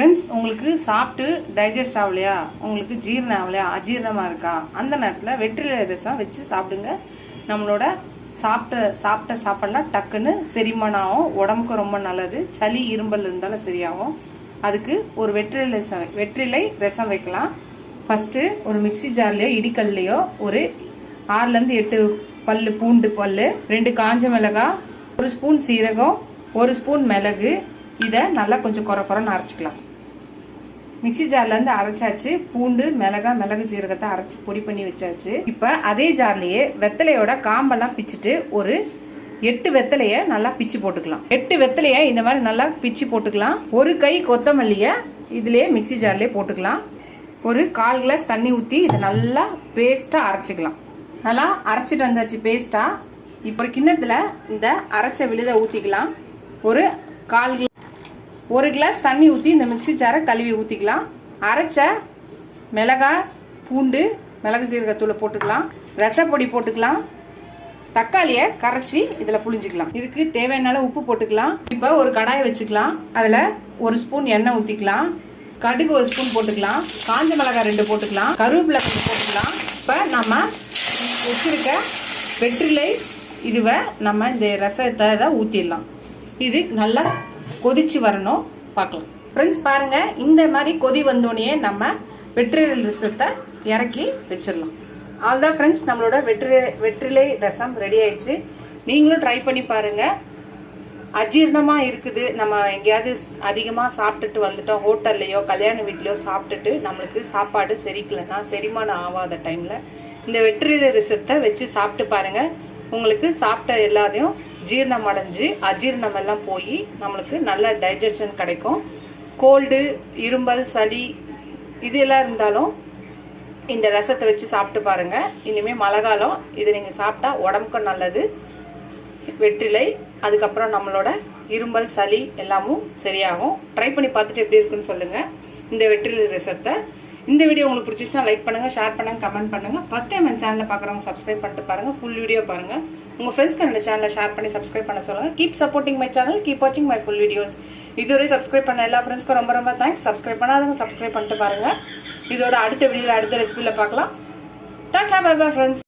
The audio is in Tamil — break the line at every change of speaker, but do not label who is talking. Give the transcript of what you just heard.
ஃப்ரெண்ட்ஸ், உங்களுக்கு சாப்பிட்டு டைஜஸ்ட் ஆகலையா, உங்களுக்கு ஜீரணம் ஆகலையா, அஜீரணமாக இருக்கா, அந்த நேரத்தில் வெற்றிலை ரசம் வச்சு சாப்பிடுங்க. நம்மளோட சாப்பிட்ட சாப்பாடுலாம் டக்குன்னு செரிமானம் ஆகும். உடம்புக்கு ரொம்ப நல்லது. சளி இரும்பல் இருந்தாலும் சரியாகும். அதுக்கு ஒரு வெற்றிலை ரசம் வைக்கலாம். ஃபஸ்ட்டு ஒரு மிக்சி ஜார்லையோ இடிக்கல்லையோ ஒரு 6லேருந்து 8 பல்லு பூண்டு பல்லு, 2 காஞ்ச மிளகாய், 1 ஸ்பூன் சீரகம், 1 ஸ்பூன் மிளகு, இதை நல்லா கொஞ்சம் குறைன்னு அரைச்சிக்கலாம். மிக்சி ஜார்லேருந்து அரைச்சாச்சு. பூண்டு மிளகு சீரகத்தை அரைச்சி பொடி பண்ணி வச்சாச்சு. இப்போ அதே ஜார்லேயே வெத்தலையோட காம்பெல்லாம் பிச்சுட்டு ஒரு 8 வெத்தலையை நல்லா பிச்சு போட்டுக்கலாம். 8 வெத்தலையை இந்த மாதிரி நல்லா பிச்சு போட்டுக்கலாம். ஒரு கை கொத்தமல்லியை இதிலே மிக்சி ஜார்லேயே போட்டுக்கலாம். ஒரு 1/4 கிளாஸ் தண்ணி ஊற்றி இதை நல்லா பேஸ்ட்டாக அரைச்சிக்கலாம். நல்லா அரைச்சிட்டு வந்தாச்சு பேஸ்ட்டாக. இப்போ கிண்ணத்தில் இந்த அரைச்ச விழுதை ஊற்றிக்கலாம். ஒரு 1 கிளாஸ் தண்ணி ஊற்றி இந்த மிக்சி ஜாரை கழுவி ஊற்றிக்கலாம். அரைச்ச மிளகாய், பூண்டு, மிளகு சீரகத்தூளை போட்டுக்கலாம். ரசப்பொடி போட்டுக்கலாம். தக்காளியை கரைச்சி இதில் புளிஞ்சிக்கலாம். இதுக்கு தேவையான உப்பு போட்டுக்கலாம். இப்போ ஒரு கடாயை வச்சுக்கலாம். அதில் 1 ஸ்பூன் எண்ணெய் ஊற்றிக்கலாம். கடுகு 1 ஸ்பூன் போட்டுக்கலாம். காஞ்ச மிளகாய் 2 போட்டுக்கலாம். கருவேப்பிலை கொஞ்சம் போட்டுக்கலாம். இப்போ நம்ம வச்சுருக்க வெற்றிலை இதுவை நம்ம இந்த ரசத்தை ஊற்றிடலாம். இது நல்லா கொதிச்சு வரணும். பார்க்கலாம் ஃப்ரெண்ட்ஸ். பாருங்கள், இந்த மாதிரி கொதி வந்தோடனே நம்ம வெற்றிலை ரசத்தை இறக்கி வச்சிடலாம். அவ்வளோதான் ஃப்ரெண்ட்ஸ், நம்மளோட வெற்றிலை ரசம் ரெடி ஆயிடுச்சு. நீங்களும் ட்ரை பண்ணி பாருங்கள். அஜீரணமாக இருக்குது, நம்ம எங்கேயாவது அதிகமாக சாப்பிட்டுட்டு வந்துட்டோம், ஹோட்டல்லையோ கல்யாண வீட்லையோ சாப்பிட்டுட்டு நம்மளுக்கு சாப்பாடு செரிக்கலைன்னா, செரிமானம் ஆகாத டைமில் இந்த வெற்றிலை ரசத்தை வச்சு சாப்பிட்டு பாருங்கள். உங்களுக்கு சாப்பிட்ட எல்லாத்தையும் ஜீரணம் அடைஞ்சு அஜீரணம் எல்லாம் போய் நம்மளுக்கு நல்ல டைஜஷன் கிடைக்கும். கோல்டு, இரும்பல், சளி இது எல்லாம் இருந்தாலும் இந்த ரசத்தை வச்சு சாப்பிட்டு பாருங்கள். இனிமேல் மழை காலம், இது நீங்கள் சாப்பிட்டா உடம்புக்கும் நல்லது. வெற்றிலை, அதுக்கப்புறம் நம்மளோட இரும்பல், சளி எல்லாமும் சரியாகும். ட்ரை பண்ணி பார்த்துட்டு எப்படி இருக்குன்னு சொல்லுங்கள் இந்த வெற்றிலை ரசத்தை. இந்த வீடியோ உங்களுக்கு பிடிச்சிச்சுன்னா லைக் பண்ணுங்கள், ஷேர் பண்ணுங்கள், கமெண்ட் பண்ணுங்கள். ஃபஸ்ட் டைம் என் சேனலை பார்க்குறவங்க சப்ஸ்கிரைப் பண்ணிட்டு பாருங்கள். ஃபுல் வீடியோ பாருங்கள். உங்கள் ஃப்ரெண்ட்ஸ்க்கு என்னோட சேனலை ஷேர் பண்ணி சப்ஸ்கிரைப் பண்ண சொல்லுங்கள். Keep supporting my channel, keep வாட்சிங் மை ஃபுல் வீடியோஸ். இதுவரை சப்ஸ்கிரைப் பண்ண எல்லா ஃப்ரெண்ட்ஸ்க்கும் ரொம்ப ரொம்ப தேங்க்ஸ். சப்ஸ்கிரைப் பண்ணாதவங்க சப்ஸ்கிரைப் பண்ணிட்டு பாருங்கள். இதோட அடுத்த வீடியோவில் அடுத்த ரெசிபியில் பார்க்கலாம். டாடா, பை பை ஃப்ரெண்ட்ஸ்.